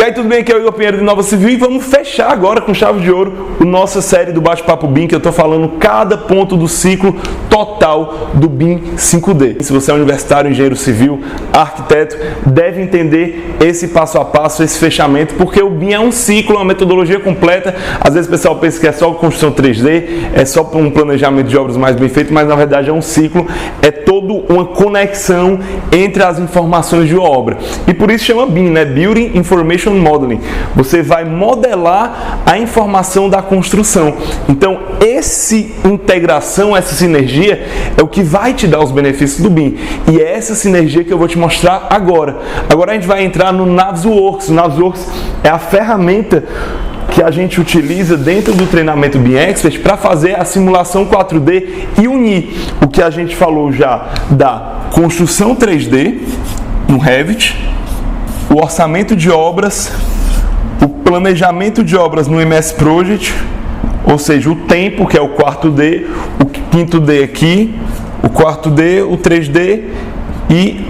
E aí, tudo bem? Aqui é o Igor Pinheiro de Nova Civil e vamos fechar agora com chave de ouro a nossa série do Bate-Papo BIM, que eu estou falando cada ponto do ciclo total do BIM 5D. Se você é universitário, engenheiro civil, arquiteto, deve entender esse passo a passo, esse fechamento, porque o BIM é um ciclo, uma metodologia completa. Às vezes o pessoal pensa que é só construção 3D, é só um planejamento de obras mais bem feito, mas na verdade é um ciclo, é toda uma conexão entre as informações de obra. E por isso chama BIM, né? Building Information Modeling. Você vai modelar a informação da construção. Então, essa integração, essa sinergia é o que vai te dar os benefícios do BIM. E é essa sinergia que eu vou te mostrar agora. Agora a gente vai entrar no Navisworks. O Navisworks é a ferramenta que a gente utiliza dentro do treinamento BIM Expert para fazer a simulação 4D e unir o que a gente falou já da construção 3D no Revit, o orçamento de obras, o planejamento de obras no MS Project, ou seja, o tempo, que é o quarto D, o quinto D aqui, o quarto D, o 3D, e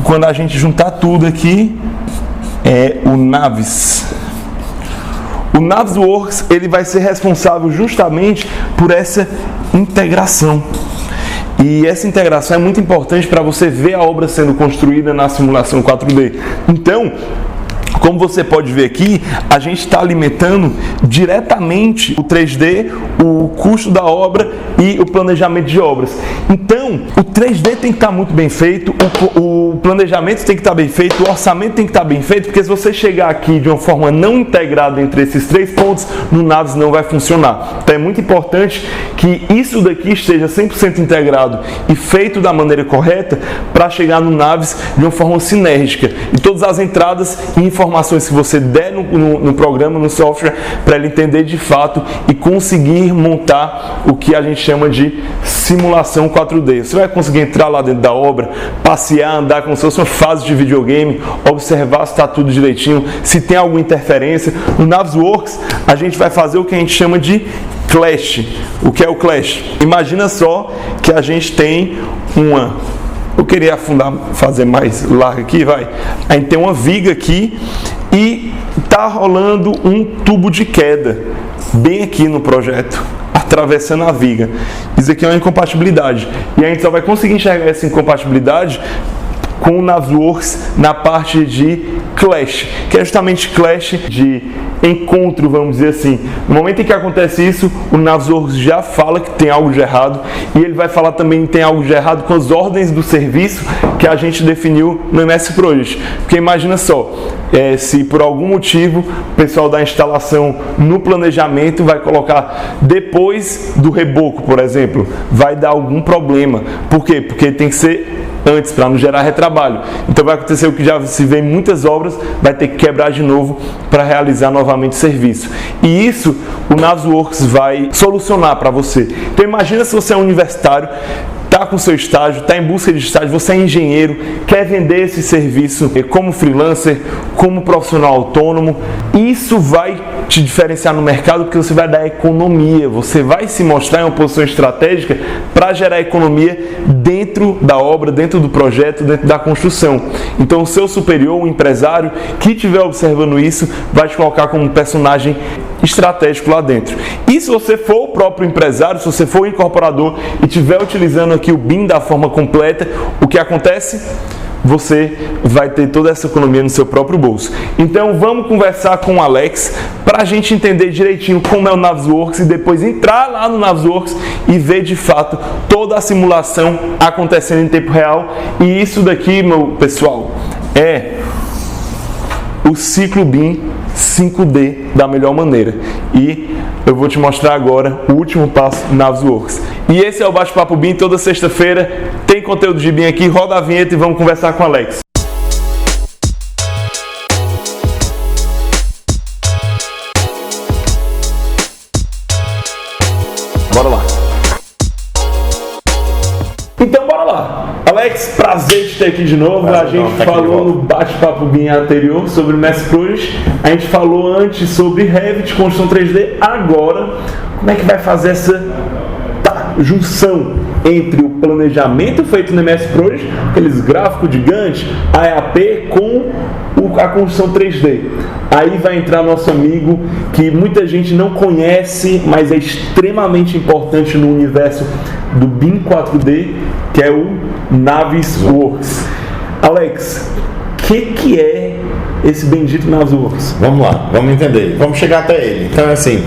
quando a gente juntar tudo aqui, é o Navis. O Navisworks, ele vai ser responsável justamente por essa integração. E essa integração é muito importante para você ver a obra sendo construída na simulação 4D. Então, como você pode ver aqui, a gente está alimentando diretamente o 3D, o custo da obra e o planejamento de obras. Então, o 3D tem que estar muito bem feito, o planejamento tem que estar bem feito, o orçamento tem que estar bem feito, porque se você chegar aqui de uma forma não integrada entre esses três pontos, no Navis não vai funcionar. Então é muito importante que isso daqui esteja 100% integrado e feito da maneira correta para chegar no Navis de uma forma sinérgica. E todas as entradas e informações que você der no programa, no software, para ele entender de fato e conseguir montar o que a gente chama de simulação 4D. Você vai conseguir entrar lá dentro da obra, passear, andar como se fosse uma fase de videogame, observar se está tudo direitinho, se tem alguma interferência. No Navisworks, a gente vai fazer o que a gente chama de clash. O que é o clash? Imagina só que a gente tem eu queria afundar, fazer mais largo aqui, vai. A gente tem uma viga aqui e tá rolando um tubo de queda bem aqui no projeto, atravessando a viga. Isso aqui é uma incompatibilidade. E a gente só vai conseguir enxergar essa incompatibilidade com o Navisworks na parte de clash, que é justamente clash de encontro, vamos dizer assim. No momento em que acontece isso, o Navisworks já fala que tem algo de errado e ele vai falar também que tem algo de errado com as ordens do serviço que a gente definiu no MS Project. Porque imagina só, se por algum motivo o pessoal da instalação no planejamento vai colocar depois do reboco, por exemplo, vai dar algum problema. Por quê? Porque tem que ser antes, para não gerar retrabalho. Então vai acontecer o que já se vê em muitas obras, vai ter que quebrar de novo para realizar novamente o serviço. E isso o Navisworks vai solucionar para você. Então imagina se você é um universitário, está com seu estágio, está em busca de estágio, você é engenheiro, quer vender esse serviço como freelancer, como profissional autônomo. Isso vai te diferenciar no mercado porque você vai dar economia, você vai se mostrar em uma posição estratégica para gerar economia dentro da obra, dentro do projeto, dentro da construção. Então o seu superior, o empresário que estiver observando isso, vai te colocar como um personagem estratégico lá dentro. E se você for o próprio empresário, se você for o incorporador e estiver utilizando aqui o BIM da forma completa, o que acontece? Você vai ter toda essa economia no seu próprio bolso. Então vamos conversar com o Alex para a gente entender direitinho como é o Navisworks e depois entrar lá no Navisworks e ver de fato toda a simulação acontecendo em tempo real. E isso daqui, meu pessoal, é o ciclo BIM 5D da melhor maneira. E eu vou te mostrar agora o último passo do Navisworks. E esse é o Bate-Papo BIM, toda sexta-feira tem conteúdo de BIM aqui, roda a vinheta e vamos conversar com o Alex. Bora lá. Então bora lá. Alex, prazer te ter aqui de novo. A gente falou no Bate-Papo BIM anterior sobre o MS Project. A gente falou antes sobre Revit, construção 3D. Agora, como é que vai fazer essa junção entre o planejamento feito no MS Project, aqueles gráficos gigantes, AEAP, com a construção 3D. Aí vai entrar nosso amigo que muita gente não conhece, mas é extremamente importante no universo do BIM 4D, que é o Navisworks. Alex, o que é esse bendito Navisworks? Vamos lá, vamos entender, vamos chegar até ele. Então, assim,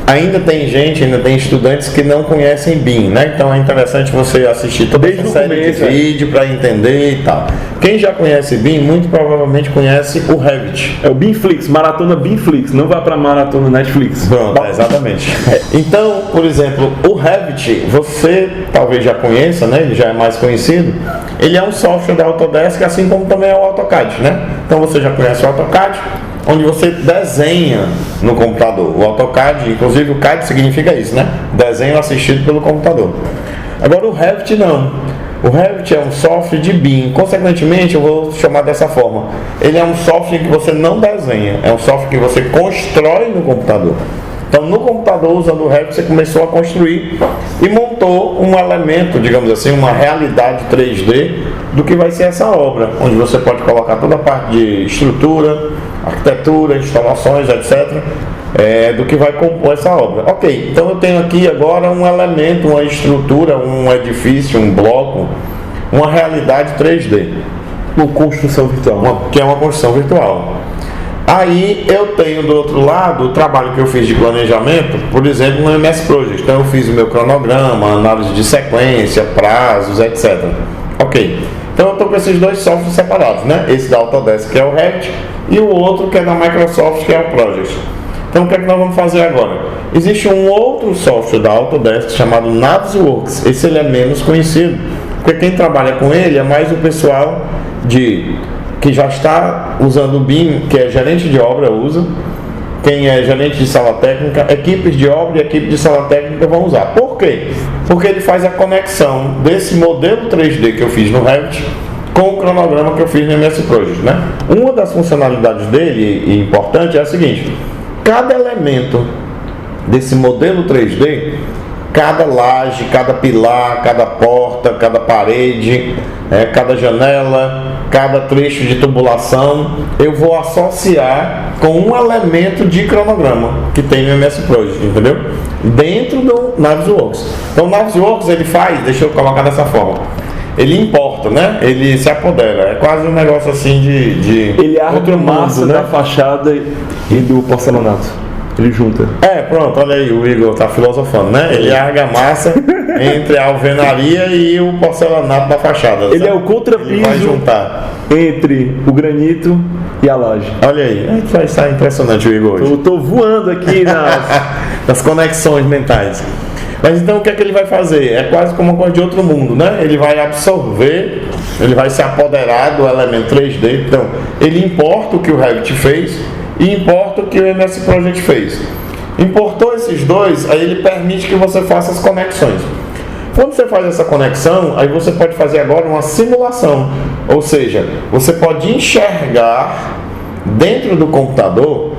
ainda tem estudantes que não conhecem BIM, né? Então é interessante você assistir toda essa série de vídeo para entender e tal. Quem já conhece BIM, muito provavelmente conhece o Revit. É o BIMflix, maratona BIMflix, não vá para maratona Netflix. Pronto, exatamente. Então, por exemplo, o Revit, você talvez já conheça, né? Ele já é mais conhecido. Ele é um software da Autodesk, assim como também é o AutoCAD, né? Então você já conhece o AutoCAD, onde você desenha no computador. O AutoCAD, inclusive o CAD significa isso, né? Desenho assistido pelo computador. Agora o Revit não. O Revit é um software de BIM. Consequentemente, eu vou chamar dessa forma. Ele é um software que você não desenha. É um software que você constrói no computador. Então, no computador, usando o Revit, você começou a construir e montou um elemento, digamos assim, uma realidade 3D do que vai ser essa obra, onde você pode colocar toda a parte de estrutura, arquitetura, instalações, etc., do que vai compor essa obra. Ok, então eu tenho aqui agora um elemento, uma estrutura, um edifício, um bloco, uma realidade 3D. Uma construção virtual. Que é uma construção virtual. Aí eu tenho do outro lado o trabalho que eu fiz de planejamento, por exemplo, no MS Project. Então eu fiz o meu cronograma, análise de sequência, prazos, etc. Ok. Então eu estou com esses dois softwares separados, né? Esse da Autodesk, que é o Revit, e o outro que é da Microsoft, que é o Project. Então o que é que nós vamos fazer agora? Existe um outro software da Autodesk chamado Navisworks. Esse ele é menos conhecido, porque quem trabalha com ele é mais o pessoal que já está usando o BIM, que é gerente de obra usa, quem é gerente de sala técnica, equipes de obra e equipe de sala técnica vão usar. Por quê? Porque ele faz a conexão desse modelo 3D que eu fiz no Revit com o cronograma que eu fiz no MS Project, né? Uma das funcionalidades dele, e importante, é a seguinte: cada elemento desse modelo 3D, cada laje, cada pilar, cada porta, cada parede, cada janela, cada trecho de tubulação, eu vou associar com um elemento de cronograma que tem no MS Project, entendeu? Dentro do Navisworks. Então o Navisworks ele faz, deixa eu colocar dessa forma, ele importa, né? Ele se apodera, é quase um negócio assim de ele arma massa, né? Da fachada e do porcelanato. Ele junta. Pronto, olha aí, o Igor tá filosofando, né? Ele larga a massa entre a alvenaria e o porcelanato da fachada. Ele é o contrapiso. Ele vai juntar entre o granito e a laje. Olha aí, vai estar impressionante o Igor hoje. Eu tô voando aqui nas conexões mentais. Mas então o que é que ele vai fazer? É quase como uma coisa de outro mundo, né? Ele vai absorver, ele vai se apoderar do elemento 3D. Então, ele importa o que o Revit fez e importa o que o MS Project fez. Importou esses dois, aí ele permite que você faça as conexões. Quando você faz essa conexão, aí você pode fazer agora uma simulação. Ou seja, você pode enxergar dentro do computador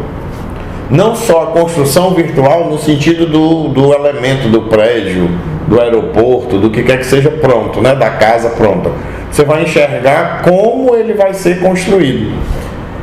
não só a construção virtual no sentido do elemento do prédio, do aeroporto, do que quer que seja pronto, né? Da casa pronta. Você vai enxergar como ele vai ser construído.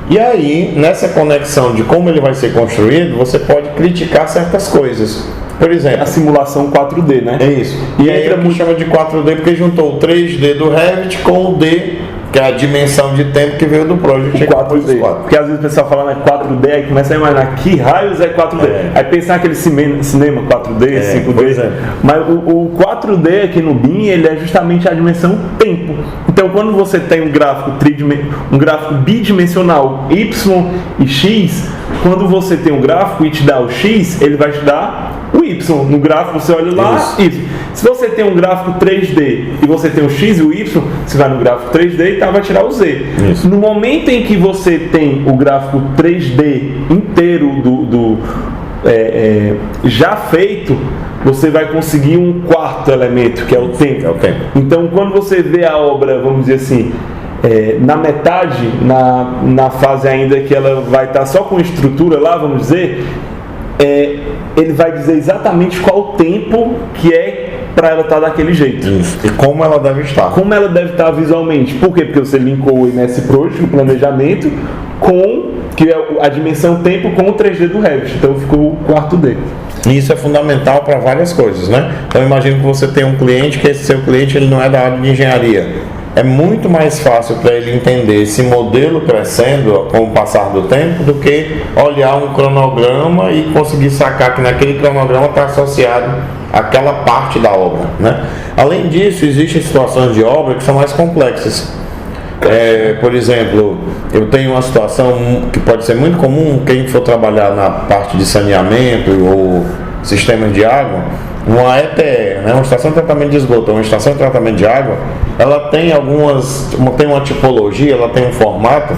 E aí, nessa conexão de como ele vai ser construído, você pode criticar certas coisas. Por exemplo, a simulação 4D, né? É isso. E aí a gente chama de 4D porque juntou o 3D do Revit com o D, que é a dimensão de tempo que veio do Project. O 4D. Porque às vezes o pessoal fala, né, 4D, aí começa a imaginar que raios é 4D. Aí pensar aquele cinema 4D, 5D. Mas o 4D aqui no BIM, ele é justamente a dimensão tempo. Então quando você tem um gráfico bidimensional Y e X, quando você tem um gráfico e te dá o X, ele vai te dar o Y. No gráfico você olha lá, Y. Se você tem um gráfico 3D e você tem o X e o Y, você vai no gráfico 3D e vai tirar o Z. Isso. No momento em que você tem o gráfico 3D inteiro já feito, você vai conseguir um quarto elemento, que é o tempo. Então, quando você vê a obra, vamos dizer assim, na metade, na fase ainda que ela vai estar só com estrutura lá, vamos dizer, ele vai dizer exatamente qual o tempo que é para ela estar daquele jeito. Isso. E como ela deve estar. Como ela deve estar visualmente. Por quê? Porque você linkou o MS Project, o planejamento, com que é a dimensão tempo com o 3D do Revit. Então ficou o quarto D. E isso é fundamental para várias coisas, né? Então imagino que você tem um cliente, que esse seu cliente ele não é da área de engenharia. É muito mais fácil para ele entender esse modelo crescendo com o passar do tempo do que olhar um cronograma e conseguir sacar que naquele cronograma está associado àquela parte da obra, né? Além disso, existem situações de obra que são mais complexas. Por exemplo, eu tenho uma situação que pode ser muito comum, quem for trabalhar na parte de saneamento ou sistemas de água, uma ETE, né, uma estação de tratamento de esgoto, uma estação de tratamento de água, ela tem tem uma tipologia, ela tem um formato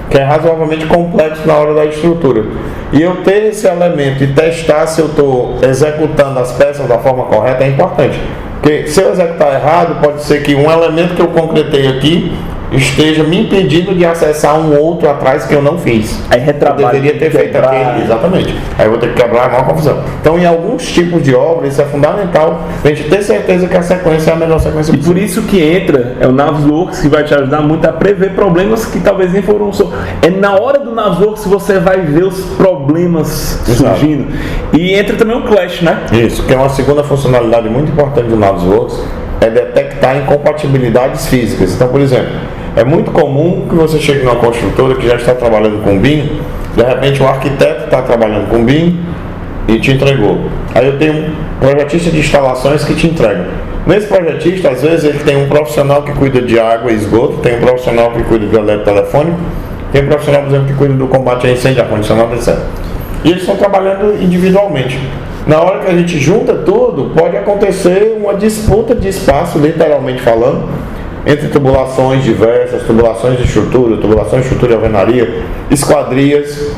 que é razoavelmente complexo na hora da estrutura. E eu ter esse elemento e testar se eu estou executando as peças da forma correta é importante. Porque se eu executar errado, pode ser que um elemento que eu concretei aqui esteja me impedindo de acessar um outro atrás que eu não fiz. Aí retrabalho. Eu deveria ter feito aquele, exatamente. Aí eu vou ter que quebrar a maior confusão. Então, em alguns tipos de obra, isso é fundamental, a gente ter certeza que a sequência é a melhor sequência possível. E por isso que entra o Navisworks, que vai te ajudar muito a prever problemas que talvez nem foram só. É na hora do Navisworks que você vai ver os problemas surgindo. E entra também o Clash, né? Isso, que é uma segunda funcionalidade muito importante do Navisworks, é detectar incompatibilidades físicas. Então, por exemplo, é muito comum que você chegue numa construtora que já está trabalhando com BIM, de repente o arquiteto está trabalhando com BIM e te entregou. Aí eu tenho um projetista de instalações que te entrega. Nesse projetista, às vezes, ele tem um profissional que cuida de água e esgoto, tem um profissional que cuida do eletrotelefônico, tem um profissional, por exemplo, que cuida do combate a incêndio, ar-condicionado, etc. E eles estão trabalhando individualmente. Na hora que a gente junta tudo, pode acontecer uma disputa de espaço, literalmente falando, entre tubulações diversas, tubulações de estrutura e alvenaria, esquadrias.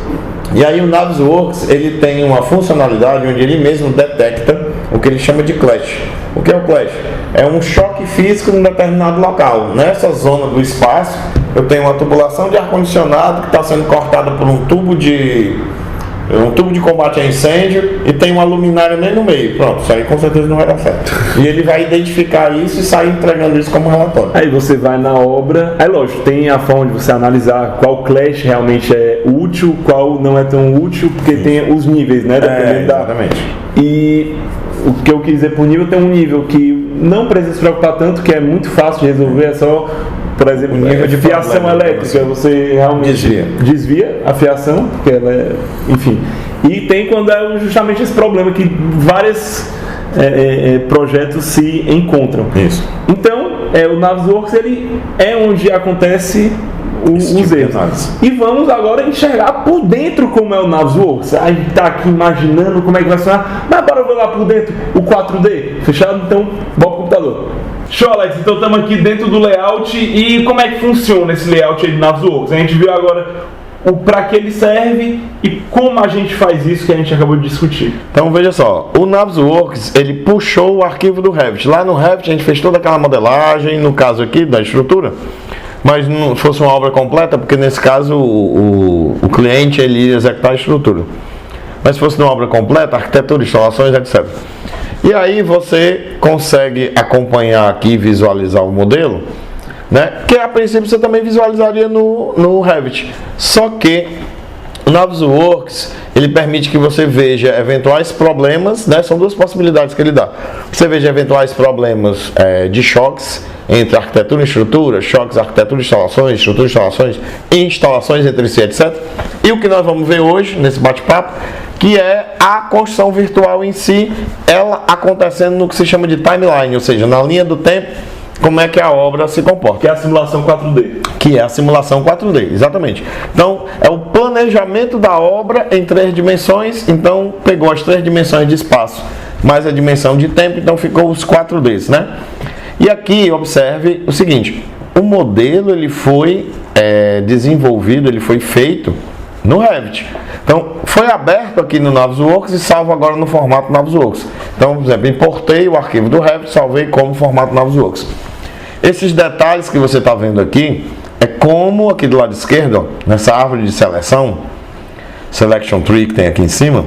E aí o Navisworks, ele tem uma funcionalidade onde ele mesmo detecta o que ele chama de clash. O que é o clash? É um choque físico em um determinado local. Nessa zona do espaço, eu tenho uma tubulação de ar-condicionado que está sendo cortada por um tubo de combate a incêndio e tem uma luminária nem no meio. Pronto, isso aí com certeza não vai dar certo. E ele vai identificar isso e sair entregando isso como relatório. Aí você vai na obra, aí lógico, tem a forma de você analisar qual clash realmente é útil, qual não é tão útil, porque tem os níveis, né? Exatamente. E o que eu quis dizer por nível, tem um nível que não precisa se preocupar tanto, que é muito fácil de resolver, é só, por exemplo, nível de fiação elétrica, você realmente desvia a fiação, porque ela é, enfim. E tem quando é justamente esse problema que vários projetos se encontram. Isso. Então, o Navisworks, ele é onde acontece os erros. E vamos agora enxergar por dentro como é o Navisworks. A gente está aqui imaginando como é que vai funcionar, mas bora ver lá por dentro o 4D. Fechado? Então, bota o computador. Show, Alex. Então estamos aqui dentro do layout. E como é que funciona esse layout aí do Navisworks? A gente viu agora para que ele serve e como a gente faz isso que a gente acabou de discutir. Então veja só, o Navisworks, ele puxou o arquivo do Revit. Lá no Revit a gente fez toda aquela modelagem, no caso aqui da estrutura, mas não fosse uma obra completa, porque nesse caso o cliente ele ia executar a estrutura. Mas se fosse uma obra completa, arquitetura, instalações, etc. E aí você consegue acompanhar aqui e visualizar o modelo, né? Que a princípio você também visualizaria no Revit. Só que o Navisworks, ele permite que você veja eventuais problemas, né? São duas possibilidades que ele dá. Você veja eventuais problemas de choques entre arquitetura e estrutura, choques, arquitetura e instalações, estrutura e instalações, e instalações entre si, etc. E o que nós vamos ver hoje, nesse bate-papo, que é a construção virtual em si, ela acontecendo no que se chama de timeline, ou seja, na linha do tempo, como é que a obra se comporta. Que é a simulação 4D. Que é a simulação 4D, exatamente. Então, é o planejamento da obra em 3 dimensões, então pegou as 3 dimensões de espaço, mais a dimensão de tempo, então ficou os 4Ds, né? E aqui, observe o seguinte, o modelo ele foi desenvolvido, ele foi feito no Revit. Então, foi aberto aqui no Navisworks e salvo agora no formato Navisworks. Então, por exemplo, importei o arquivo do Revit, salvei como formato Navisworks. Esses detalhes que você está vendo aqui, é como aqui do lado esquerdo, ó, nessa árvore de seleção, Selection Tree que tem aqui em cima,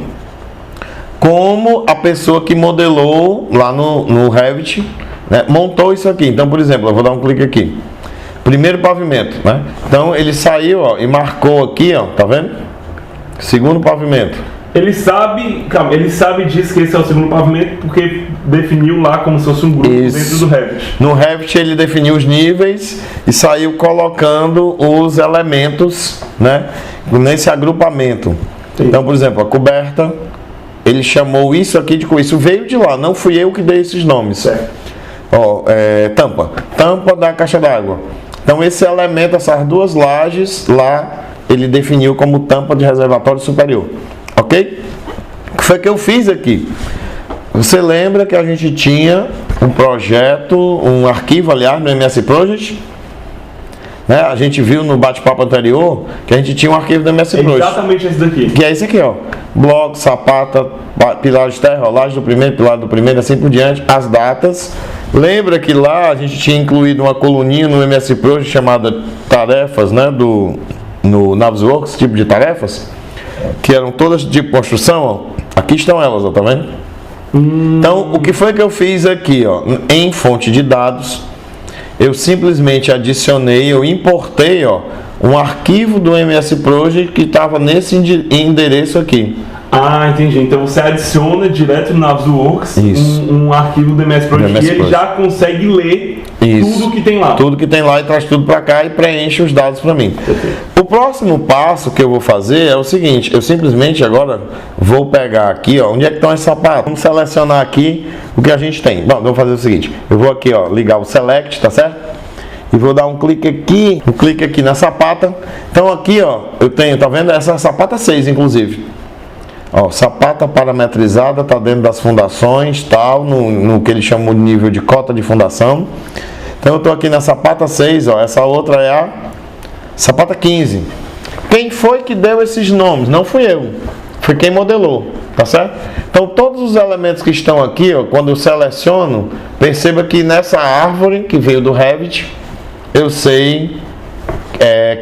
como a pessoa que modelou lá no Revit, né, montou isso aqui. Então, por exemplo, eu vou dar um clique aqui. Primeiro pavimento, né? Então ele saiu, ó, e marcou aqui, ó, tá vendo? Segundo pavimento. Ele sabe disso que esse é o segundo pavimento porque definiu lá como se fosse um grupo dentro do Revit. No Revit ele definiu os níveis e saiu colocando os elementos, né, nesse agrupamento. Sim. Então, por exemplo, a coberta, ele chamou isso aqui de isso veio de lá, não fui eu que dei esses nomes. Certo. Ó, tampa da caixa d'água. Então esse elemento, essas duas lajes lá, ele definiu como tampa de reservatório superior. Ok? O que foi que eu fiz aqui? Você lembra que a gente tinha um projeto, um arquivo, aliás, no MS Project? Né? A gente viu no bate-papo anterior que a gente tinha um arquivo do MS Project. Exatamente esse daqui. Que é esse aqui, ó. Bloco, sapata, pilar de terra, rolagem do primeiro, pilar do primeiro, assim por diante, as datas. Lembra que lá a gente tinha incluído uma coluninha no MS Project chamada tarefas, né, no Navisworks, tipo de tarefas, que eram todas de construção, ó. Aqui estão elas, ó, tá vendo? Então, o que foi que eu fiz aqui, ó, em fonte de dados, eu simplesmente adicionei, eu importei, ó, um arquivo do MS Project que estava nesse endereço aqui. Ah, entendi. Então você adiciona direto no Navisworks um arquivo do MS Project e ele já consegue ler tudo que tem lá. Tudo que tem lá e traz tudo para cá e preenche os dados para mim. O próximo passo que eu vou fazer é o seguinte, eu simplesmente agora vou pegar aqui, ó, onde é que estão as sapatas? Vamos selecionar aqui o que a gente tem. Bom, vou fazer o seguinte, eu vou aqui, ó, ligar o Select, tá certo? E vou dar um clique aqui na sapata. Então aqui, ó, eu tenho, tá vendo? Essa sapata 6, inclusive. Ó, sapata parametrizada, tá dentro das fundações, tal, no que eles chamam de nível de cota de fundação. Então eu tô aqui na sapata 6, ó, essa outra é a sapata 15. Quem foi que deu esses nomes? Não fui eu, foi quem modelou, tá certo? Então todos os elementos que estão aqui, ó, quando eu seleciono, perceba que nessa árvore que veio do Revit, eu sei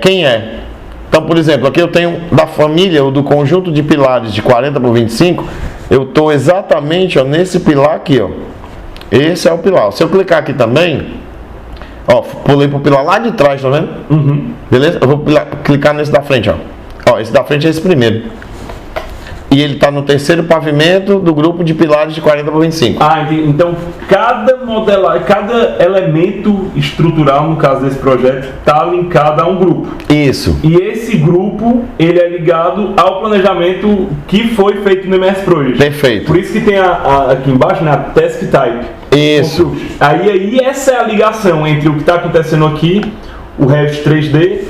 quem é. Então, por exemplo, aqui eu tenho da família ou do conjunto de pilares de 40 por 25, eu estou exatamente, ó, nesse pilar aqui, ó. Esse é o pilar. Se eu clicar aqui também, ó, pulei para o pilar lá de trás, tá vendo? Beleza? Eu vou clicar nesse da frente, ó. Ó, esse da frente é esse primeiro. E ele está no terceiro pavimento do grupo de pilares de 40 por 25. Ah, entendi. Então cada elemento estrutural, no caso desse projeto, está linkado a um grupo. Isso. E esse grupo, ele é ligado ao planejamento que foi feito no MS Project. Perfeito. Por isso que tem aqui embaixo, né, a Task Type. Isso. Aí essa é a ligação entre o que está acontecendo aqui, o Revit 3D,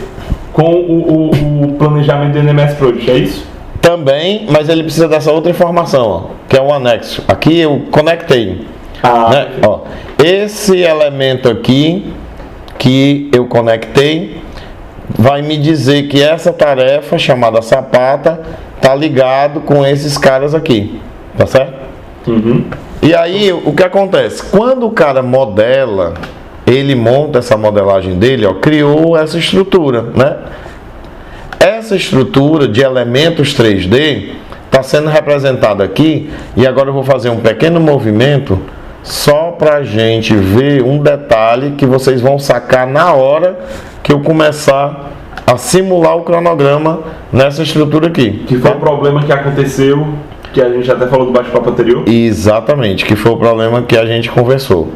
com o planejamento do MS Project, é isso? Também, mas ele precisa dessa outra informação, ó, que é o anexo. Aqui eu conectei. Né? Ó, esse elemento aqui que eu conectei vai me dizer que essa tarefa chamada sapata está ligado com esses caras aqui, tá certo? E aí o que acontece? Quando o cara modela, ele monta essa modelagem dele, ó, criou essa estrutura, né? Essa estrutura de elementos 3D está sendo representada aqui e agora eu vou fazer um pequeno movimento só para a gente ver um detalhe que vocês vão sacar na hora que eu começar a simular o cronograma nessa estrutura aqui. Que foi o problema que aconteceu, que a gente até falou do bate-papo anterior? Exatamente, que foi o problema que a gente conversou.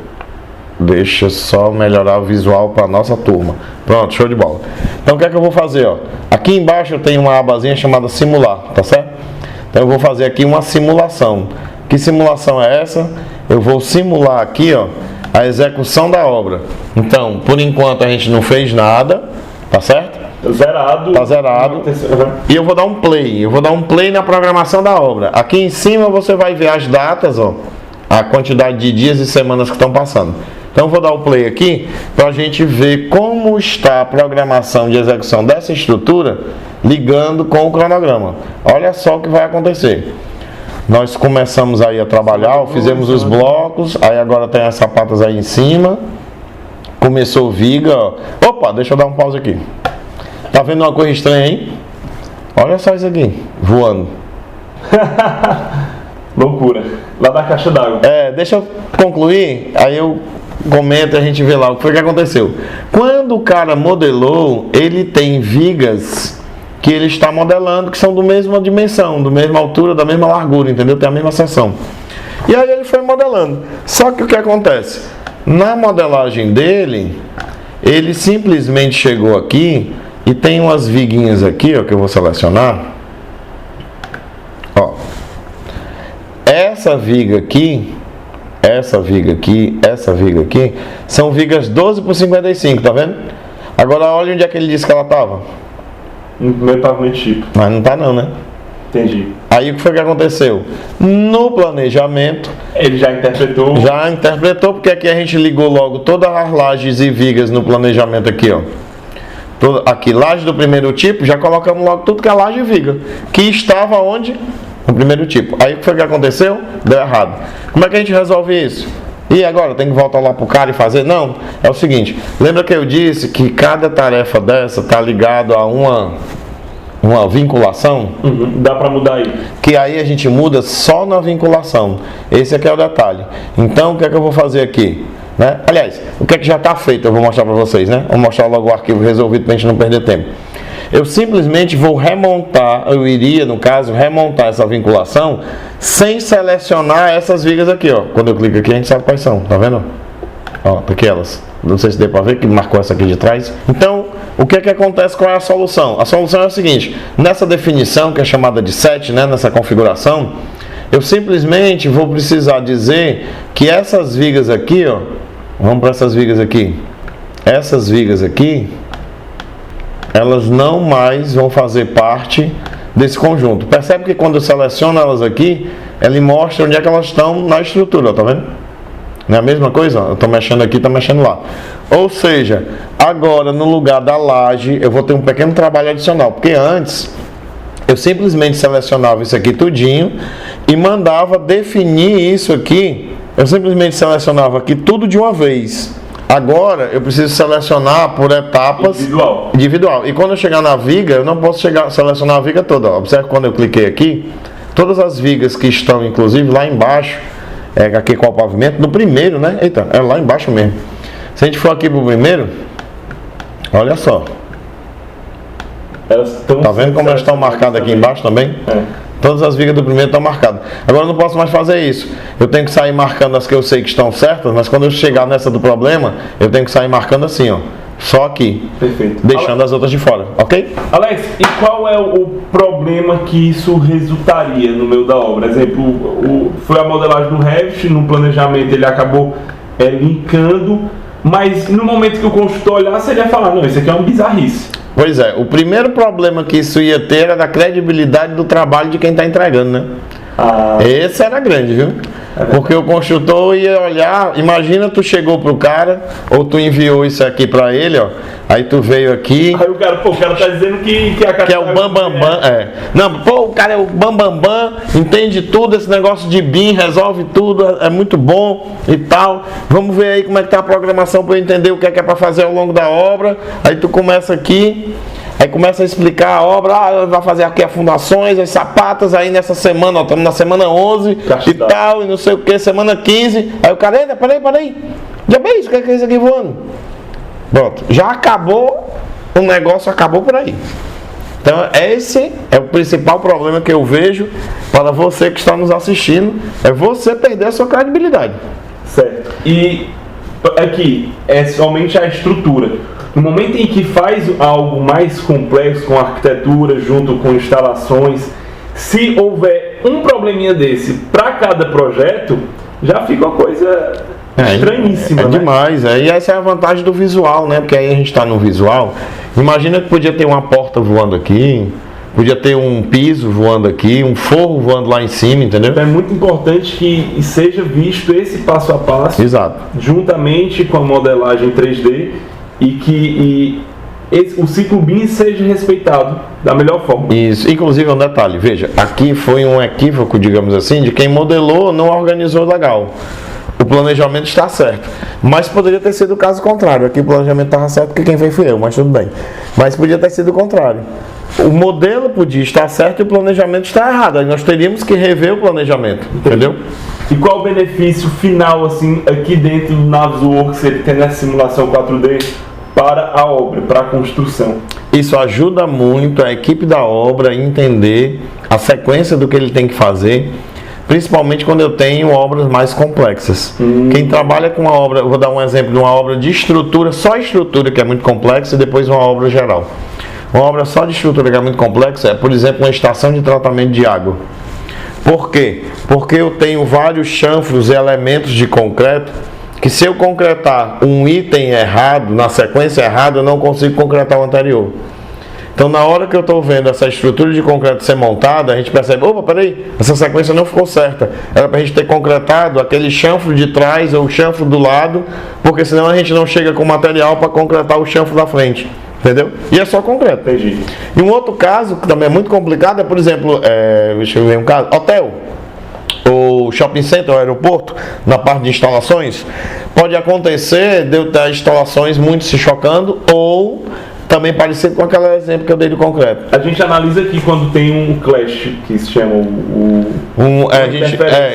Deixa eu só melhorar o visual para a nossa turma. Pronto, show de bola. Então o que é que eu vou fazer? Ó? Aqui embaixo eu tenho uma abazinha chamada simular, tá certo? Então eu vou fazer aqui uma simulação. Que simulação é essa? Eu vou simular aqui, ó, a execução da obra. Então, por enquanto a gente não fez nada, tá certo? Zerado. Tá zerado. E eu vou dar um play. Eu vou dar um play na programação da obra. Aqui em cima você vai ver as datas, ó, a quantidade de dias e semanas que estão passando. Então eu vou dar o play aqui para a gente ver como está a programação de execução dessa estrutura ligando com o cronograma. Olha só o que vai acontecer. Nós começamos aí a trabalhar, fizemos os blocos, aí agora tem as sapatas aí em cima. Começou viga, ó. Opa, deixa eu dar um pause aqui. Tá vendo uma coisa estranha aí? Olha só isso aqui, voando. Loucura. Lá da caixa d'água. Deixa eu concluir, aí eu comento e a gente vê lá o que foi que aconteceu. Quando o cara modelou, ele tem vigas que ele está modelando, que são da mesma dimensão, da mesma altura, da mesma largura, entendeu? Tem a mesma seção. E aí ele foi modelando. Só que o que acontece? Na modelagem dele, ele simplesmente chegou aqui e tem umas viguinhas aqui, ó, que eu vou selecionar. Ó. Essa viga aqui, essa viga aqui, são vigas 12 por 55, tá vendo? Agora olha onde é que ele disse que ela estava. No primeiro pavimento tipo. Mas não tá não, né? Entendi. Aí o que foi que aconteceu? No planejamento... Ele já interpretou? Já interpretou, porque aqui a gente ligou logo todas as lajes e vigas no planejamento aqui, ó. Aqui, laje do primeiro tipo, já colocamos logo tudo que é laje e viga. Que estava onde? No primeiro tipo. Aí o que foi que aconteceu? Deu errado. Como é que a gente resolve isso? E agora, tem que voltar lá pro cara e fazer? Não, é o seguinte. Lembra que eu disse que cada tarefa dessa tá ligado a uma vinculação? Dá para mudar aí. Que aí a gente muda só na vinculação. Esse aqui é o detalhe. Então, o que é que eu vou fazer aqui? Né? Aliás, o que é que já está feito? Eu vou mostrar para vocês, né? Vou mostrar logo o arquivo resolvido para a gente não perder tempo. Eu simplesmente vou remontar, eu iria, no caso, remontar essa vinculação sem selecionar essas vigas aqui, ó. Quando eu clico aqui, a gente sabe quais são, tá vendo? Ó, tá aqui elas. Não sei se deu para ver que marcou essa aqui de trás. Então, o que é que acontece? Qual é a solução? A solução é o seguinte: nessa definição, que é chamada de set, né, nessa configuração, eu simplesmente vou precisar dizer que essas vigas aqui, ó, vamos para essas vigas aqui. Essas vigas aqui, elas não mais vão fazer parte desse conjunto. Percebe que quando eu seleciono elas aqui, ele mostra onde é que elas estão na estrutura, ó, tá vendo? Não é a mesma coisa? Eu estou mexendo aqui, estou mexendo lá. Ou seja, agora no lugar da laje eu vou ter um pequeno trabalho adicional, porque antes eu simplesmente selecionava isso aqui tudinho e mandava definir isso aqui. Eu simplesmente selecionava aqui tudo de uma vez. Agora eu preciso selecionar por etapas individual. E quando eu chegar na viga, eu não posso selecionar a viga toda. Observe quando eu cliquei aqui, todas as vigas que estão inclusive lá embaixo, aqui com o pavimento, no primeiro, né? Eita, é lá embaixo mesmo. Se a gente for aqui pro primeiro, olha só. Tá vendo como elas estão marcadas aqui embaixo também? Todas as vigas do primeiro estão marcadas. Agora eu não posso mais fazer isso. Eu tenho que sair marcando as que eu sei que estão certas, mas quando eu chegar nessa do problema, eu tenho que sair marcando assim, ó. Só aqui. Perfeito. Deixando as outras de fora, ok? Alex, e qual é o problema que isso resultaria no meio da obra? Exemplo, foi a modelagem do Revit, no planejamento ele acabou linkando, mas no momento que o construtor olhasse, ele ia falar, não, isso aqui é uma bizarrice. Pois é, o primeiro problema que isso ia ter era da credibilidade do trabalho de quem está entregando, né? Esse era grande, viu? Porque o construtor ia olhar, imagina tu chegou pro cara, ou tu enviou isso aqui pra ele, ó, aí tu veio aqui... Aí o cara tá dizendo que a que é o bambambam, Não, pô, o cara é o bambambam, entende tudo, esse negócio de BIM, resolve tudo, é muito bom e tal. Vamos ver aí como é que tá a programação pra eu entender o que é pra fazer ao longo da obra. Aí tu começa aqui... Aí começa a explicar a obra, vai fazer aqui as fundações, as sapatas, aí nessa semana, ó, estamos na semana 11 e tal, e não sei o que, semana 15. Aí o cara, eita, peraí. Já bem isso, o que é isso aqui voando? Pronto, já acabou, o negócio acabou por aí. Então esse é o principal problema que eu vejo para você que está nos assistindo, é você perder a sua credibilidade. Certo. E aqui, é somente a estrutura. No momento em que faz algo mais complexo, com arquitetura, junto com instalações, se houver um probleminha desse para cada projeto, já fica uma coisa estranhíssima. É demais, e essa é a vantagem do visual, né? Porque aí a gente está no visual. Imagina que podia ter uma porta voando aqui, podia ter um piso voando aqui, um forro voando lá em cima, entendeu? Então é muito importante que seja visto esse passo a passo, exato, juntamente com a modelagem 3D, e que o ciclo BIM seja respeitado da melhor forma. Isso, inclusive um detalhe, veja, aqui foi um equívoco, digamos assim, de quem modelou não organizou legal. O planejamento está certo, mas poderia ter sido o caso contrário. Aqui o planejamento estava certo porque quem fez fui eu, mas tudo bem. Mas podia ter sido o contrário. o modelo podia estar certo e o planejamento está errado. Aí nós teríamos que rever o planejamento, entendeu? E qual o benefício final, assim, aqui dentro do Navisworks, ele tem nessa simulação 4D para a obra, para a construção? Isso ajuda muito a equipe da obra a entender a sequência do que ele tem que fazer, principalmente quando eu tenho obras mais complexas. Quem trabalha com uma obra, eu vou dar um exemplo de uma obra de estrutura, só estrutura que é muito complexa, e depois uma obra geral. Uma obra só de estrutura que é muito complexa é, por exemplo, uma estação de tratamento de água. Por quê? Porque eu tenho vários chanfros e elementos de concreto que, se eu concretar um item errado, na sequência errada, eu não consigo concretar o anterior. Então, na hora que eu estou vendo essa estrutura de concreto ser montada, a gente percebe, opa, peraí, essa sequência não ficou certa. Era para a gente ter concretado aquele chanfro de trás ou o chanfro do lado, porque senão a gente não chega com material para concretar o chanfro da frente. Entendeu? E é só concreto. Entendi. E um outro caso que também é muito complicado é, por exemplo, deixa eu ver um caso, hotel, ou shopping center, ou aeroporto, na parte de instalações, pode acontecer de eu ter instalações muito se chocando, ou também parecido com aquele exemplo que eu dei do concreto. A gente analisa aqui quando tem um clash, que se chama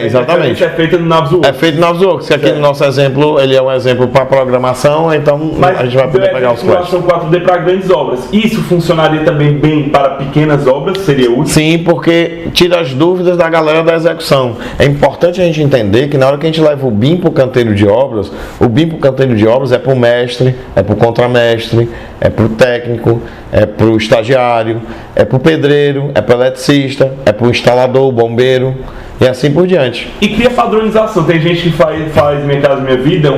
exatamente. É feita no Navisworks. É feito no Navisworks, que aqui no nosso exemplo, ele é um exemplo para programação, então mas a gente vai poder pegar os clashes. Simulação 4D para grandes obras. Isso funcionaria também bem para pequenas obras? Seria útil? Sim, porque tira as dúvidas da galera da execução. É importante a gente entender que na hora que a gente leva o BIM para o canteiro de obras, o BIM para o canteiro de obras é para o mestre, é para o contramestre, é para o técnico, é para o estagiário, é para o pedreiro, é para o eletricista, é para o instalador, o bombeiro e assim por diante. E cria padronização. Tem gente que faz Minha Casa Minha Vida,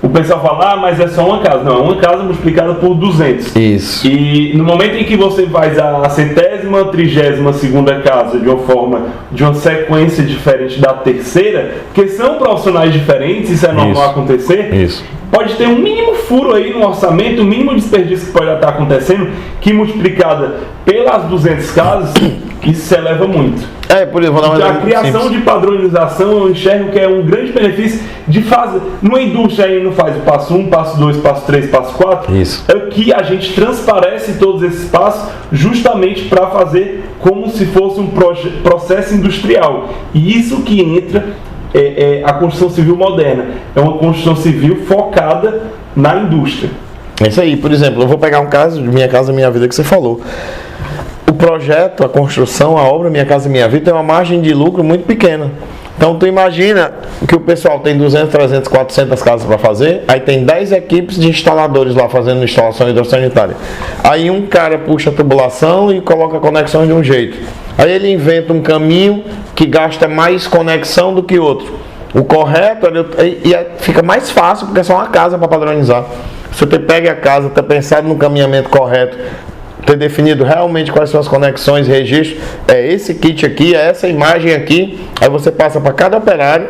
o pessoal fala, mas é só uma casa. Não, é uma casa multiplicada por 200. Isso. E no momento em que você faz a 100ª, 32ª casa de uma sequência diferente da terceira, porque são profissionais diferentes, isso é normal acontecer. Isso. Pode ter um mínimo furo aí no orçamento, um mínimo desperdício que pode estar acontecendo, que multiplicada pelas 200 casas, isso se eleva muito. Por exemplo, vou dar a criação de padronização, eu enxergo que é um grande benefício de fazer. Numa indústria aí não faz o passo 1, passo 2, passo 3, passo 4. Isso. É o que a gente transparece todos esses passos justamente para fazer como se fosse um processo industrial. E isso que entra a construção civil moderna. É uma construção civil focada na indústria. É isso aí. Por exemplo, eu vou pegar um caso de Minha Casa Minha Vida que você falou. O projeto, a construção, a obra Minha Casa Minha Vida tem uma margem de lucro muito pequena. Então tu imagina que o pessoal tem 200, 300, 400 casas para fazer, aí tem 10 equipes de instaladores lá fazendo instalação hidrossanitária. Aí um cara puxa a tubulação e coloca a conexão de um jeito. Aí ele inventa um caminho que gasta mais conexão do que outro. O correto, fica mais fácil porque é só uma casa para padronizar. Se você pega a casa, ter pensado no caminhamento correto, ter definido realmente quais são as conexões e registros, é esse kit aqui, é essa imagem aqui, aí você passa para cada operário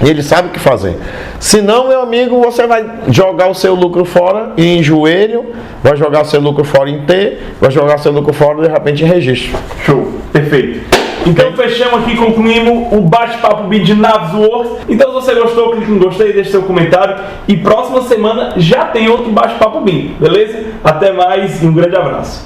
e ele sabe o que fazer. Se não, meu amigo, você vai jogar o seu lucro fora em joelho, vai jogar o seu lucro fora em T, vai jogar o seu lucro fora de repente em registro. Show, perfeito. Então fechamos aqui, concluímos o bate-papo BIM de Navisworks. Então se você gostou, clique em gostei, deixe seu comentário. E próxima semana já tem outro bate-papo BIM, beleza? Até mais e um grande abraço.